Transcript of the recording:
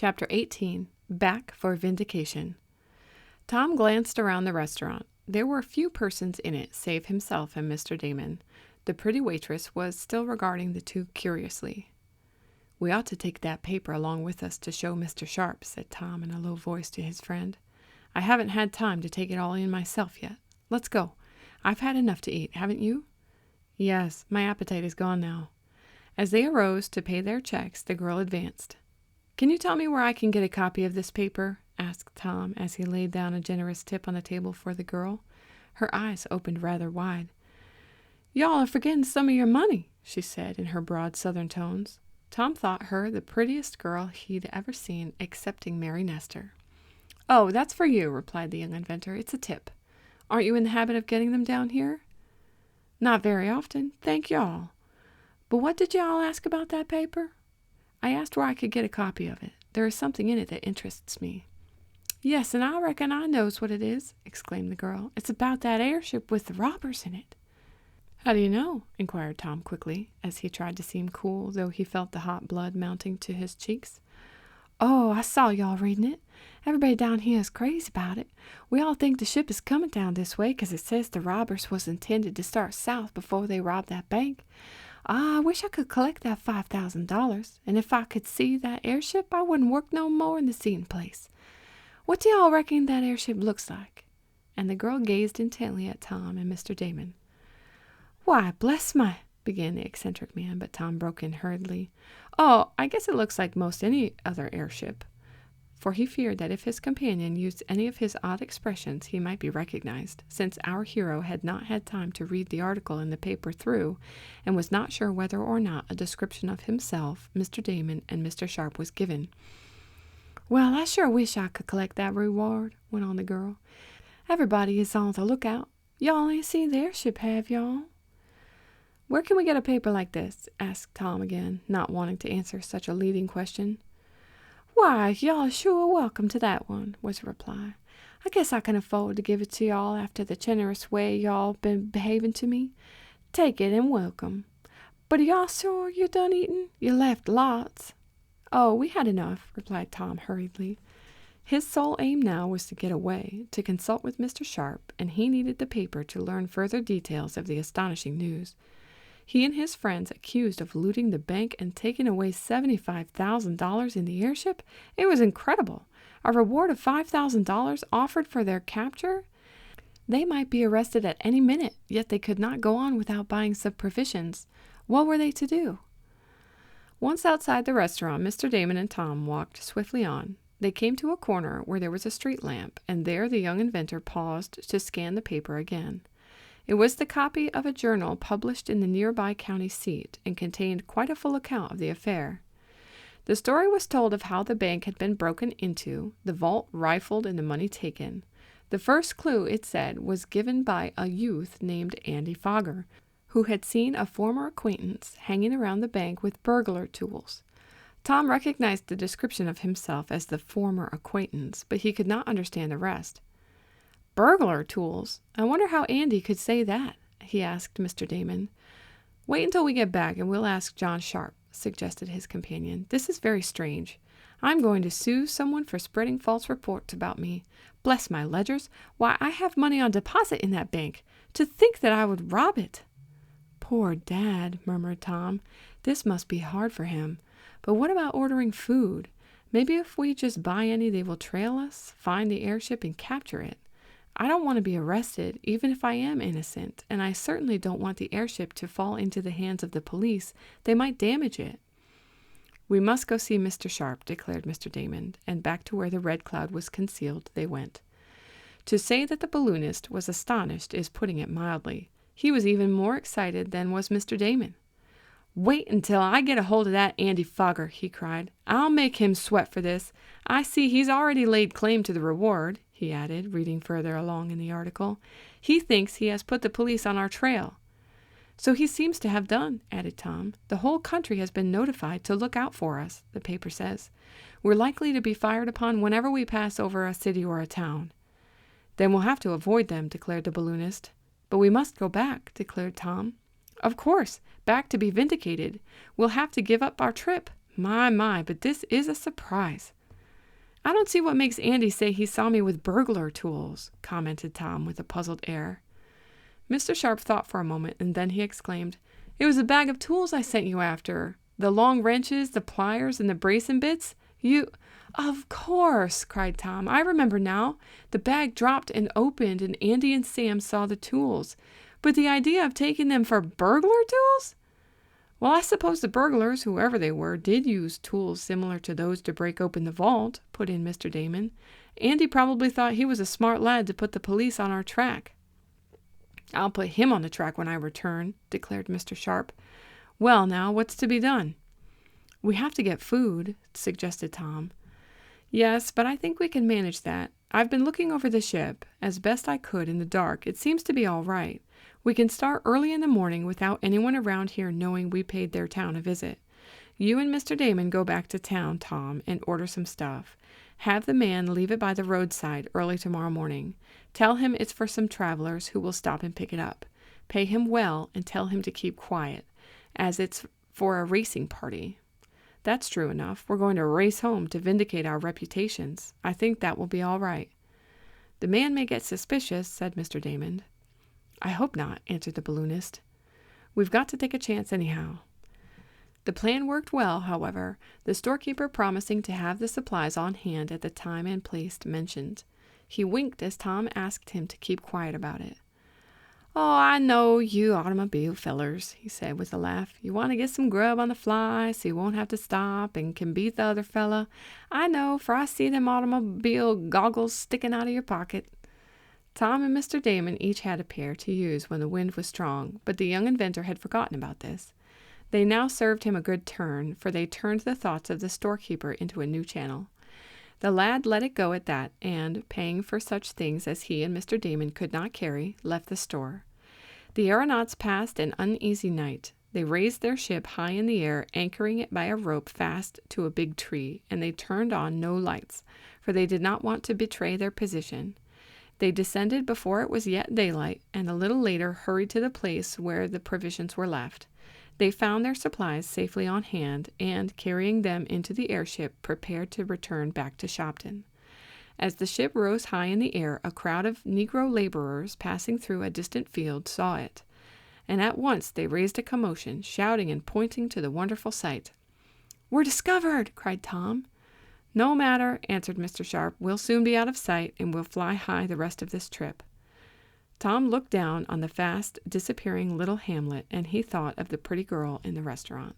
Chapter 18. Back for Vindication. Tom glanced around the restaurant. There were few persons in it save himself and Mr. Damon. The pretty waitress was still regarding the two curiously. "We ought to take that paper along with us to show Mr. Sharp," said Tom in a low voice to his friend. "I haven't had time to take it all in myself yet. Let's go. I've had enough to eat, haven't you?" "Yes, my appetite is gone now." As they arose to pay their checks, the girl advanced. "Can you tell me where I can get a copy of this paper?" asked Tom as he laid down a generous tip on the table for the girl. Her eyes opened rather wide. "Y'all are forgetting some of your money," she said in her broad southern tones. Tom thought her the prettiest girl he'd ever seen, excepting Mary Nestor. "Oh, that's for you," replied the young inventor. "It's a tip. Aren't you in the habit of getting them down here?" "Not very often, thank y'all. But what did y'all ask about that paper?" "I asked where I could get a copy of it. There is something in it that interests me." "Yes, and I reckon I knows what it is," exclaimed the girl. "It's about that airship with the robbers in it." "How do you know?" inquired Tom quickly, as he tried to seem cool, though he felt the hot blood mounting to his cheeks. "Oh, I saw y'all reading it. Everybody down here is crazy about it. We all think the ship is coming down this way because it says the robbers was intended to start south before they robbed that bank. I wish I could collect that $5,000, and if I could see that airship, I wouldn't work no more in the seating place. What do y'all reckon that airship looks like?" And the girl gazed intently at Tom and Mr. Damon. "Why, bless my—" began the eccentric man, but Tom broke in hurriedly. "Oh, I guess it looks like most any other airship," for he feared that if his companion used any of his odd expressions he might be recognized, since our hero had not had time to read the article in the paper through, and was not sure whether or not a description of himself, Mr. Damon, and Mr. Sharp was given. "Well, I sure wish I could collect that reward," went on the girl. "Everybody is on the lookout. Y'all ain't seen the airship, have y'all?" "Where can we get a paper like this?" asked Tom again, not wanting to answer such a leading question. "Why, y'all are sure welcome to that one," was the reply. "I guess I can afford to give it to y'all after the generous way y'all been behaving to me. Take it and welcome. But are y'all sure you're done eating? You left lots." "Oh, we had enough," replied Tom hurriedly. His sole aim now was to get away, to consult with Mr. Sharp, and he needed the paper to learn further details of the astonishing news. He and his friends accused of looting the bank and taking away $75,000 in the airship? It was incredible. A reward of $5,000 offered for their capture? They might be arrested at any minute, yet they could not go on without buying some provisions. What were they to do? Once outside the restaurant, Mr. Damon and Tom walked swiftly on. They came to a corner where there was a street lamp, and there the young inventor paused to scan the paper again. It was the copy of a journal published in the nearby county seat, and contained quite a full account of the affair. The story was told of how the bank had been broken into, the vault rifled, and the money taken. The first clue, it said, was given by a youth named Andy Fogger, who had seen a former acquaintance hanging around the bank with burglar tools. Tom recognized the description of himself as the former acquaintance, but he could not understand the rest. "Burglar tools? I wonder how Andy could say that," he asked Mr. Damon. "Wait until we get back and we'll ask John Sharp," suggested his companion. "This is very strange. I'm going to sue someone for spreading false reports about me. Bless my ledgers! Why, I have money on deposit in that bank. To think that I would rob it!" "Poor Dad," murmured Tom. "This must be hard for him. But what about ordering food? Maybe if we just buy any, they will trail us, find the airship, and capture it. I don't want to be arrested, even if I am innocent, and I certainly don't want the airship to fall into the hands of the police. They might damage it." "We must go see Mr. Sharp," declared Mr. Damon, and back to where the Red Cloud was concealed they went. To say that the balloonist was astonished is putting it mildly. He was even more excited than was Mr. Damon. "Wait until I get a hold of that Andy Fogger," he cried. "I'll make him sweat for this. I see he's already laid claim to the reward," he added, reading further along in the article. "He thinks he has put the police on our trail." "So he seems to have done," added Tom. "The whole country has been notified to look out for us, the paper says. We're likely to be fired upon whenever we pass over a city or a town." "Then we'll have to avoid them," declared the balloonist. "But we must go back," declared Tom. "Of course, back to be vindicated. We'll have to give up our trip. My, but this is a surprise." I don't see what makes Andy say he saw me with burglar tools, commented Tom with a puzzled air. Mr. Sharp thought for a moment, and then he exclaimed, "It was a bag of tools I sent you after. The long wrenches, the pliers, and the bracing bits. You—" "Of course," cried Tom. "I remember now. The bag dropped and opened, and Andy and Sam saw the tools. But the idea of taking them for burglar tools?" "Well, I suppose the burglars, whoever they were, did use tools similar to those to break open the vault," put in Mr. Damon. "Andy probably thought he was a smart lad to put the police on our track." "I'll put him on the track when I return," declared Mr. Sharp. "Well, now, what's to be done?" "We have to get food," suggested Tom. "Yes, but I think we can manage that. I've been looking over the ship, as best I could in the dark. It seems to be all right. We can start early in the morning without anyone around here knowing we paid their town a visit. You and Mr. Damon go back to town, Tom, and order some stuff. Have the man leave it by the roadside early tomorrow morning. Tell him it's for some travelers who will stop and pick it up. Pay him well and tell him to keep quiet, as it's for a racing party." "That's true enough. We're going to race home to vindicate our reputations. I think that will be all right." "The man may get suspicious," said Mr. Damon. "I hope not," answered the balloonist. "We've got to take a chance anyhow." The plan worked well, however, the storekeeper promising to have the supplies on hand at the time and place mentioned. He winked as Tom asked him to keep quiet about it. "Oh, I know you automobile fellers," he said with a laugh. "You want to get some grub on the fly so you won't have to stop and can beat the other fella. I know, for I see them automobile goggles sticking out of your pocket." Tom and Mr. Damon each had a pair to use when the wind was strong, but the young inventor had forgotten about this. They now served him a good turn, for they turned the thoughts of the storekeeper into a new channel. The lad let it go at that, and, paying for such things as he and Mr. Damon could not carry, left the store. The aeronauts passed an uneasy night. They raised their ship high in the air, anchoring it by a rope fast to a big tree, and they turned on no lights, for they did not want to betray their position. They descended before it was yet daylight, and a little later hurried to the place where the provisions were left. They found their supplies safely on hand, and, carrying them into the airship, prepared to return back to Shopton. As the ship rose high in the air, a crowd of Negro laborers passing through a distant field saw it, and at once they raised a commotion, shouting and pointing to the wonderful sight. "We're discovered!" cried Tom. "No matter," answered Mr. Sharp. "We'll soon be out of sight, and we'll fly high the rest of this trip." Tom looked down on the fast disappearing little hamlet, and he thought of the pretty girl in the restaurant.